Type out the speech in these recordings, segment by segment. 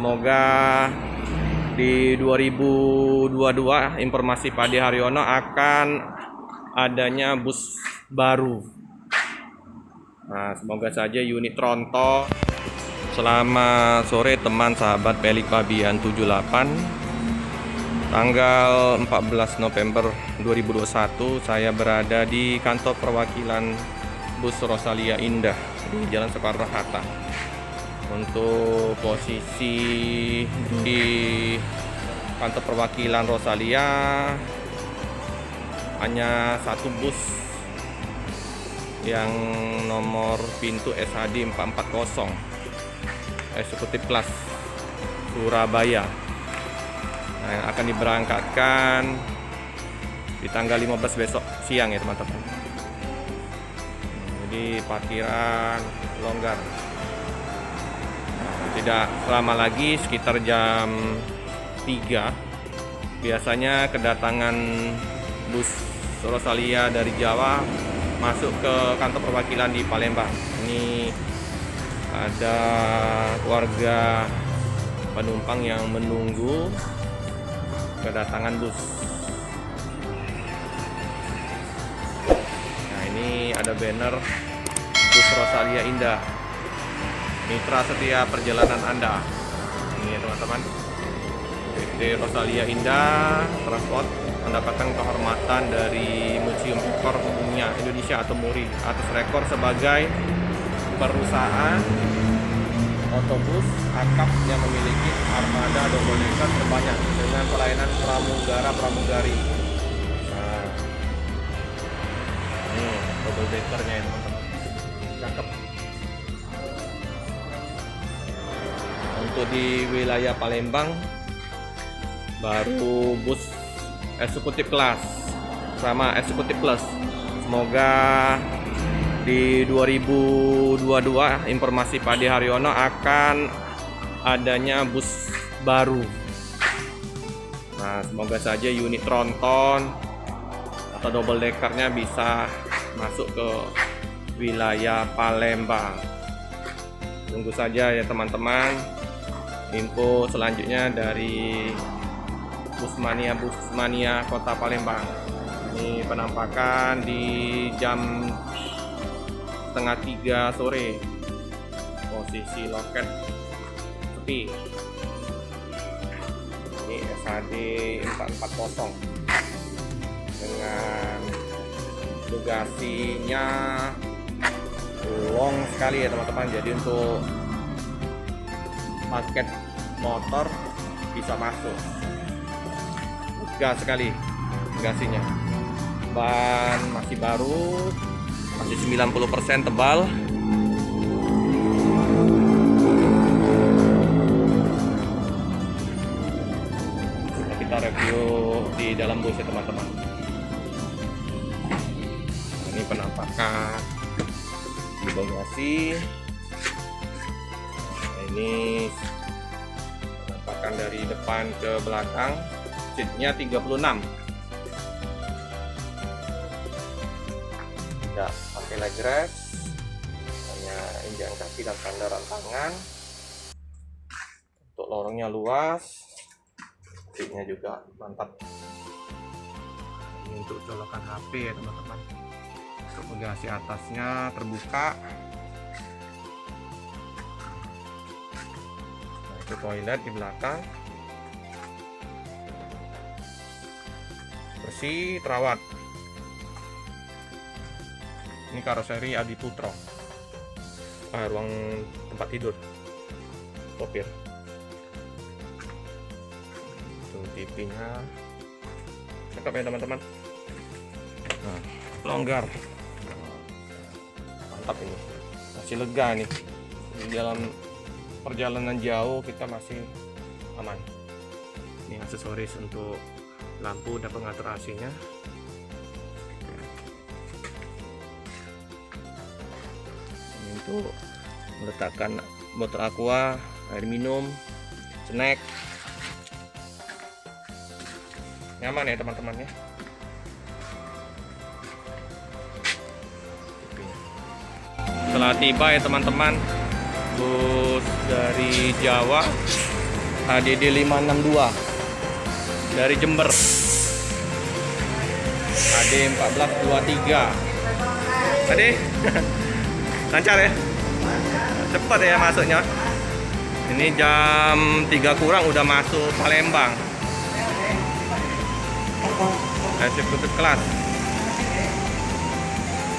Semoga di 2022 informasi Pak Ade Haryono akan adanya bus baru. Nah, semoga saja unit Tronton. Selamat sore teman sahabat Pelik Babian 78. Tanggal 14 November 2021 saya berada di kantor perwakilan bus Rosalia Indah di Jalan Soekarno-Hatta. Untuk posisi di kantor perwakilan Rosalia hanya satu bus yang nomor pintu SHD 440 eksekutif kelas Surabaya. Nah, yang akan diberangkatkan di tanggal 15 besok siang ya teman-teman. Jadi parkiran longgar. Tidak lama lagi sekitar jam 3 biasanya kedatangan bus Rosalia dari Jawa masuk ke kantor perwakilan di Palembang. Ini ada warga penumpang yang menunggu kedatangan bus. Nah, ini ada banner bus Rosalia Indah, mitra setia perjalanan Anda. Ini ya teman-teman, PT Rosalia Indah Transport mendapatkan kehormatan dari Museum Rekor Dunia Indonesia atau MURI atas rekor sebagai perusahaan otobus akap yang memiliki armada double decker terbanyak dengan pelayanan pramugari. Nah, ini double deckernya ya teman-teman, cakep. Untuk di wilayah Palembang baru bus eksekutif kelas sama eksekutif plus. Semoga di 2022 informasi Pak Ade Haryono akan adanya bus baru. Nah, semoga saja unit Tronton atau double deckernya bisa masuk ke wilayah Palembang. Tunggu saja ya teman-teman info selanjutnya dari Busmania Kota Palembang. Ini penampakan di jam setengah 3 sore. Posisi loket sepi. Ini SHD 440 dengan bagasinya long sekali ya teman-teman. Jadi untuk paket motor bisa masuk. Gas sekali bagasinya. Ban masih baru, masih 90% tebal. Kita review di dalam bus ya teman-teman. Ini penampakan di bagasi. Nah, ini penampakan dari depan ke belakang. Seatnya 36. Tidak pakai leg rest, hanya injak kaki dan sandaran tangan. Untuk lorongnya luas, seatnya juga mantap. Ini untuk colokan HP ya teman-teman. Untuk bagasi atasnya terbuka. Nah, itu toilet di belakang. Bersih, terawat. Ini karoseri Adi Putro. Ruang tempat tidur sopir. TV-nya cakep ya teman-teman. Nah, longgar, mantap ini. Masih lega nih di dalam perjalanan jauh, kita masih aman. Ini aksesoris untuk lampu dan pengatur AC-nya. Untuk meletakkan botol aqua, air minum, snack. Nyaman ya teman-teman ya. Setelah tiba ya teman-teman, bus dari Jawa HDD 562 dari Jember. HD 1423. Tadi lancar ya, cepat ya masuknya. Ini jam 3 kurang udah masuk Palembang. Executive kelas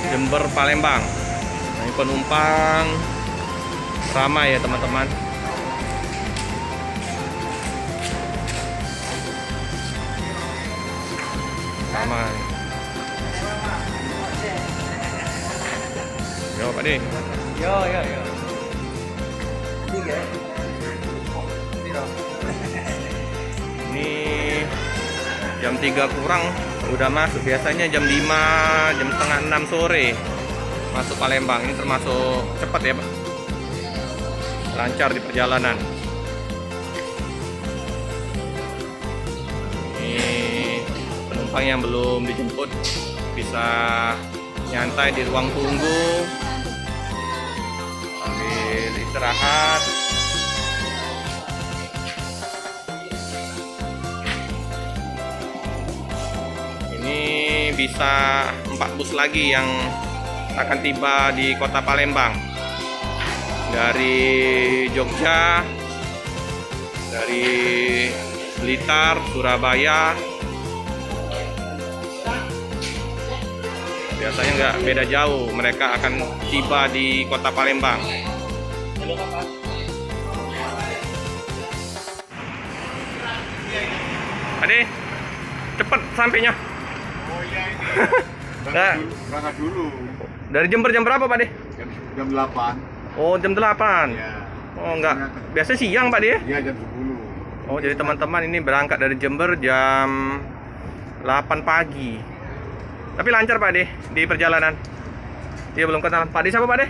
Jember Palembang. Nah, ini penumpang ramai ya teman-teman. Ramai. Yo Pak De. Yo. Ini jam 3 kurang udah masuk. Biasanya jam 5, jam setengah 6 sore masuk Palembang. Ini termasuk cepat ya Pak, lancar di perjalanan. Ini penumpang yang belum dijemput bisa nyantai di ruang tunggu sambil istirahat. Ini bisa 4 bus lagi yang akan tiba di kota Palembang dari Jogja, dari Blitar, Surabaya. Biasanya nggak beda jauh, mereka akan tiba di kota Palembang. Ade, cepet sampainya. Oh iya ini. Nah. Berangkat dulu. Dari Jember jam berapa Pak De? Jam 8. Oh jam 8. Ya. Oh enggak, biasanya siang Pak De? Iya jam 10. Oh jadi teman-teman ini berangkat dari Jember jam 8 pagi. Tapi lancar Pak De di perjalanan. Dia belum kenal. Pak De siapa Pak De?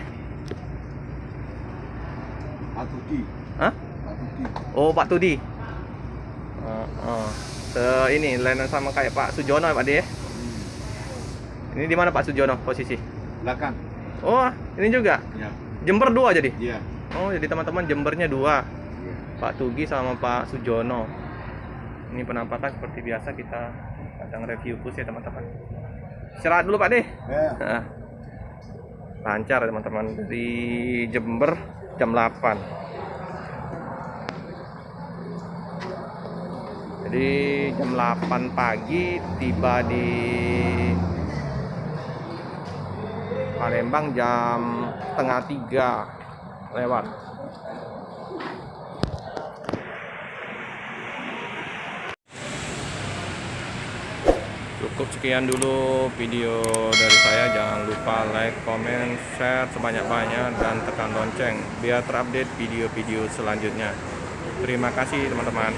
Pak Tudi. Hah? Pak Tudi. Oh Pak Tudi. Ini lain sama kayak Pak Sujono ya Pak De. Ini di mana Pak Sujono posisi? Belakang. Oh ini juga. Ya. Jember 2 jadi. Iya. Oh jadi teman-teman Jembernya 2. Iya. Pak Tugi sama Pak Sujono. Ini penampakan seperti biasa, kita kadang review bus ya teman-teman. Istirahat dulu Pak De. Ya. Lancar teman-teman dari Jember jam 8. Jadi jam 8 pagi tiba di Palembang jam setengah 3 lewat. Cukup sekian dulu video dari saya. Jangan lupa like, comment, share sebanyak-banyak dan tekan lonceng biar terupdate video-video selanjutnya. Terima kasih teman-teman.